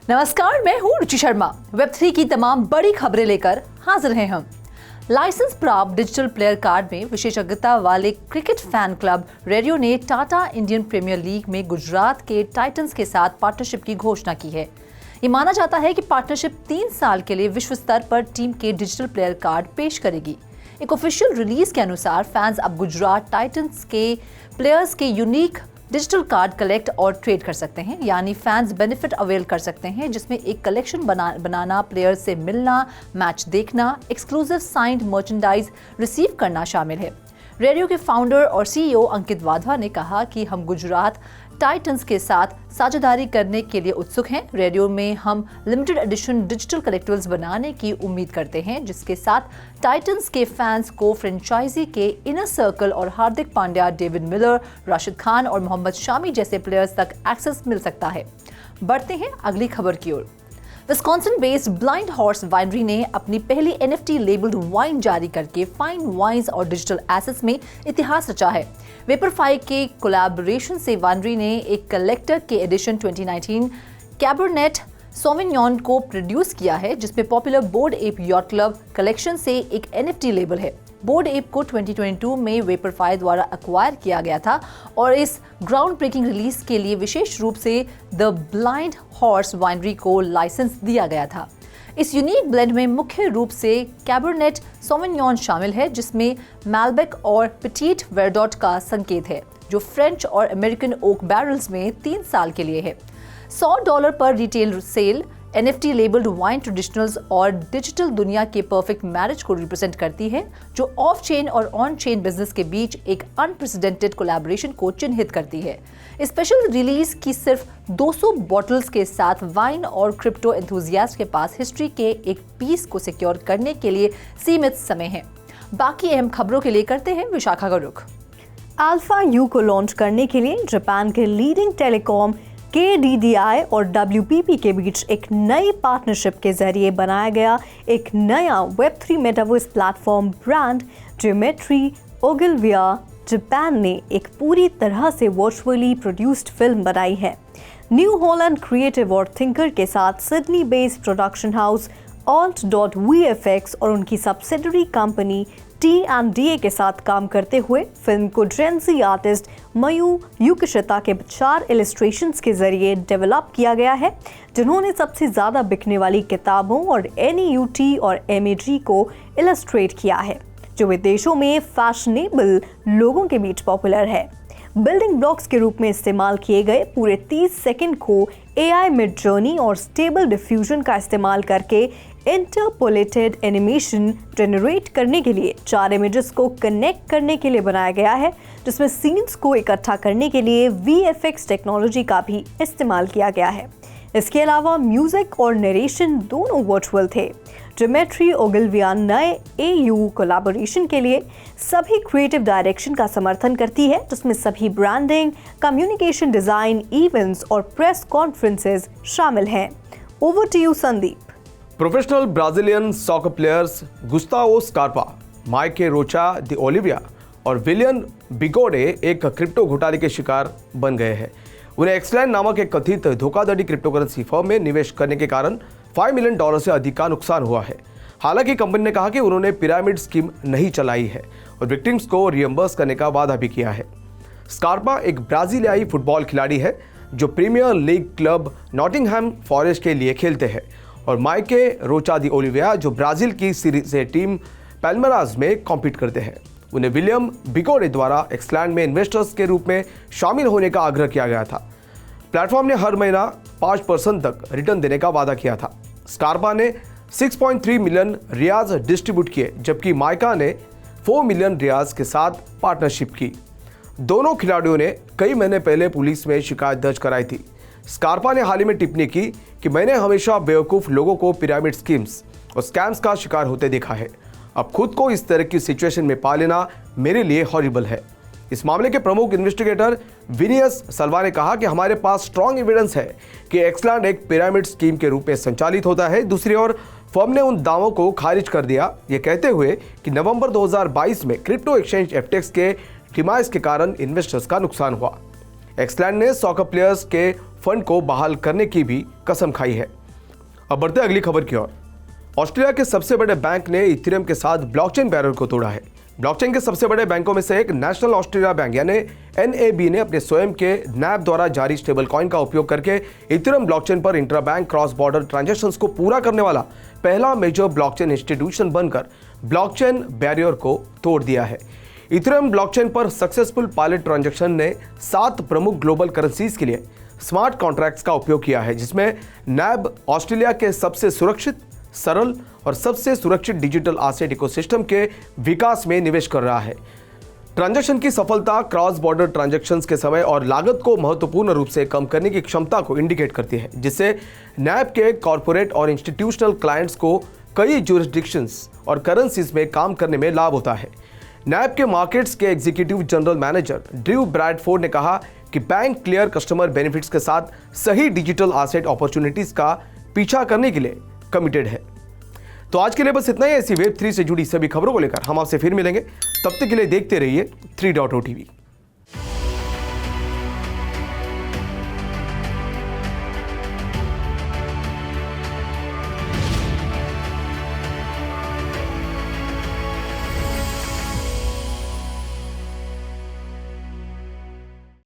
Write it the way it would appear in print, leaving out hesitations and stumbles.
नमस्कार, मैं हूँ रुचि शर्मा। वेब3 की तमाम बड़ी खबरें लेकर हाजिर हैं हम। लाइसेंस प्राप्त डिजिटल प्लेयर कार्ड में विशेषज्ञता वाले क्रिकेट फैन क्लब रेडियो ने टाटा इंडियन प्रीमियर लीग में गुजरात के टाइटंस के साथ पार्टनरशिप की घोषणा की है। ये माना जाता है कि पार्टनरशिप 3 साल के लिए विश्व स्तर पर टीम के डिजिटल प्लेयर कार्ड पेश करेगी। एक ऑफिशियल रिलीज के अनुसार फैंस अब गुजरात टाइटंस के प्लेयर्स के यूनिक डिजिटल कार्ड कलेक्ट और ट्रेड कर सकते हैं, यानी फैंस बेनिफिट अवेल कर सकते हैं, जिसमें एक कलेक्शन बनाना, प्लेयर्स से मिलना, मैच देखना, एक्सक्लूसिव साइंड मर्चेंडाइज रिसीव करना शामिल है। रेडियो के फाउंडर और सीईओ अंकित वाधवा ने कहा कि हम गुजरात टाइटंस के साथ साझेदारी करने के लिए उत्सुक हैं। रेडियो में हम लिमिटेड एडिशन डिजिटल कलेक्टिबल्स बनाने की उम्मीद करते हैं, जिसके साथ टाइटंस के फैंस को फ्रेंचाइजी के इनर सर्कल और हार्दिक पांड्या, डेविड मिलर, राशिद खान और मोहम्मद शामी जैसे प्लेयर्स तक एक्सेस मिल सकता है। बढ़ते हैं अगली खबर की ओर। Wisconsin based blind horse winery ने अपनी पहली NFT लेबल्ड वाइन जारी करके फाइन वाइन्स और डिजिटल एसेट्स में इतिहास रचा है। वेपरफाई के कोलैबोरेशन से वाइनरी ने एक कलेक्टर के एडिशन 2019 कैबरनेट सोविनियन को प्रोड्यूस किया है, जिसमें popular board app yacht club collection से एक NFT लेबल है। बोर्ड एप को 2022 में वेपरफाई द्वारा एक्वायर किया गया था और इस ग्राउंड ब्रेकिंग रिलीज के लिए विशेष रूप से द ब्लाइंड हॉर्स वाइनरी को लाइसेंस दिया गया था। इस यूनिक ब्लेंड में मुख्य रूप से कैबरनेट सोविनियन शामिल है, जिसमें मैल्बेक और पिटीट वेरडॉट का संकेत है, जो फ्रेंच और अमेरिकन ओक बैरल्स में 3 साल के लिए है। $100 पर retail sale NFT labelled wine traditionals और डिजिटल दुनिया के परफेक्ट मैरिज को रिप्रेजेंट करती है, जो ऑफ चेन और ऑन चेन बिजनेस के बीच एक अनप्रेसिडेंटेड कोलैबोरेशन को चिन्हित करती है। स्पेशल रिलीज की सिर्फ 200 बॉटल्स के साथ वाइन और क्रिप्टो एंथुजियास्ट के पास हिस्ट्री के एक पीस को सिक्योर करने के लिए सीमित समय है। बाकी अहम खबरों के लिए करते हैं विशाखा का रुख। अल्फा यू को लॉन्च करने के लिए जापान के लीडिंग टेलीकॉम KDDI और WPP के बीच एक नई पार्टनरशिप के जरिए बनाया गया एक नया Web3 metaverse platform brand geometry Ogilvy Japan ने एक पूरी तरह से वर्चुअली प्रोड्यूस्ड फिल्म बनाई है। न्यू हॉलैंड क्रिएटिव और थिंकर के साथ Sydney based production house alt.vfx और उनकी सब्सिडरी कंपनी T&DA के साथ काम करते हुए फिल्म को जेनजी आर्टिस्ट मयू युकिशिता के 4 इलस्ट्रेशंस के जरिए डेवलप किया गया है, जिन्होंने सबसे ज़्यादा बिकने वाली किताबों और NEUT और MAG को इलस्ट्रेट किया है, जो विदेशों में फैशनेबल लोगों के बीच पॉपुलर है। बिल्डिंग ब्लॉक्स के रूप में इस्तेमाल किए गए पूरे 30 सेकंड को AI मिड जर्नी और स्टेबल डिफ्यूजन का इस्तेमाल करके इंटरपोलेटेड एनिमेशन जनरेट करने के लिए 4 इमेजेस को कनेक्ट करने के लिए बनाया गया है, जिसमें सीन्स को इकट्ठा करने के लिए VFX टेक्नोलॉजी का भी इस्तेमाल किया गया है। इसके अलावा म्यूजिक और नरेशन दोनों वर्चुअल थे। ज्योमेट्री ओगिलविया नए AU कोलैबोरेशन के लिए सभी क्रिएटिव डायरेक्शन का समर्थन करती है, जिसमें सभी ब्रांडिंग, कम्युनिकेशन डिजाइन, इवेंट्स और प्रेस कॉन्फ्रेंसेस शामिल हैं। Over to you Sandeep. Professional Brazilian soccer players Gustavo Scarpa, Mayke Rocha de Olivia और विलियन बिगोडे एक क्रिप्टो घोटाले के शिकार बन गए हैं। उन्हें एक्सलैंड नामक एक कथित धोखाधड़ी क्रिप्टोकरेंसी फर्म में निवेश करने के कारण $5 मिलियन से अधिक का नुकसान हुआ है। हालांकि कंपनी ने कहा कि उन्होंने पिरामिड स्कीम नहीं चलाई है और विक्टिम्स को रियम्बर्स करने का वादा भी किया है। स्कार्पा एक ब्राजीलियाई फुटबॉल खिलाड़ी है जो Premier League club Nottingham Forest के लिए खेलते हैं, और माइके रोचा दी ओलिविया जो ब्राजील की सीरीज से टीम पैल्मेरास में कॉम्पीट करते हैं। उन्हें विलियम बिगोडे द्वारा एक्सलैंड में इन्वेस्टर्स के रूप में शामिल होने का आग्रह किया गया था। प्लेटफॉर्म ने हर महीना 5% तक रिटर्न देने का वादा किया था। स्कार्पा ने 6.3 मिलियन रियाज डिस्ट्रीब्यूट किए, जबकि माइका ने 4 मिलियन रियाज के साथ पार्टनरशिप की। दोनों खिलाड़ियों ने कई महीने पहले पुलिस में शिकायत दर्ज कराई थी। स्कार्पा ने हाल ही में टिप्पणी की कि मैंने हमेशा बेवकूफ़ लोगों को पिरामिड स्कीम्स और स्कैम्स का शिकार होते देखा है। अब खुद को इस तरह की सिचुएशन में पा लेना मेरे लिए हॉरिबल है। इस मामले के प्रमुख इन्वेस्टिगेटर विनियस सल्वा ने कहा कि हमारे पास स्ट्रॉन्ग एविडेंस है कि एक्सलैंड एक पिरामिड स्कीम के रूप में संचालित होता है। दूसरी ओर फर्म ने उन दावों को खारिज कर दिया, ये कहते हुए कि नवंबर 2022 में क्रिप्टो एक्सचेंज FTX के डिमाइस के कारण इन्वेस्टर्स का नुकसान हुआ। एक्सलैंड ने सॉकर प्लेयर्स के फंड को बहाल करने की भी कसम खाई है। अब बढ़ते हैं अगली खबर की ओर। ऑस्ट्रेलिया के सबसे बड़े बैंक ने इथेरियम के साथ ब्लॉकचेन बैरियर को तोड़ा है। ब्लॉकचेन के सबसे बड़े बैंकों में से एक नेशनल ऑस्ट्रेलिया बैंक यानी NAB ने अपने स्वयं के NAB द्वारा जारी स्टेबल कॉइन का उपयोग करके इथेरियम ब्लॉकचेन पर intra bank cross border transactions को पूरा करने वाला पहला मेजर ब्लॉकचेन इंस्टीट्यूशन बनकर ब्लॉकचेन बैरियर को तोड़ दिया है। इथेरियम ब्लॉकचेन पर सक्सेसफुल पायलट ट्रांजैक्शन ने 7 प्रमुख ग्लोबल करेंसीज के लिए स्मार्ट कॉन्ट्रैक्ट्स का उपयोग किया है, जिसमें NAB ऑस्ट्रेलिया के सबसे सुरक्षित, सरल और सबसे सुरक्षित डिजिटल एसेट इकोसिस्टम के विकास में निवेश कर रहा है। ट्रांजैक्शन की सफलता क्रॉस बॉर्डर ट्रांजैक्शंस के समय और लागत को महत्वपूर्ण रूप से कम करने की क्षमता को इंडिकेट करती है, जिससे NAB के कॉर्पोरेट और इंस्टीट्यूशनल क्लाइंट्स को कई जुरिस्डिक्शंस और करेंसीज में काम करने में लाभ होता है। NAB के मार्केट्स के executive general manager Drew Bradford ने कहा कि बैंक क्लियर कस्टमर बेनिफिट्स के साथ सही डिजिटल एसेट अपॉर्चुनिटीज का पीछा करने के लिए कमिटेड है। तो आज के लिए बस इतना ही। ऐसी Web3 से जुड़ी सभी खबरों को लेकर हम आपसे फिर मिलेंगे। तब तक के लिए देखते रहिए 3.0 TV।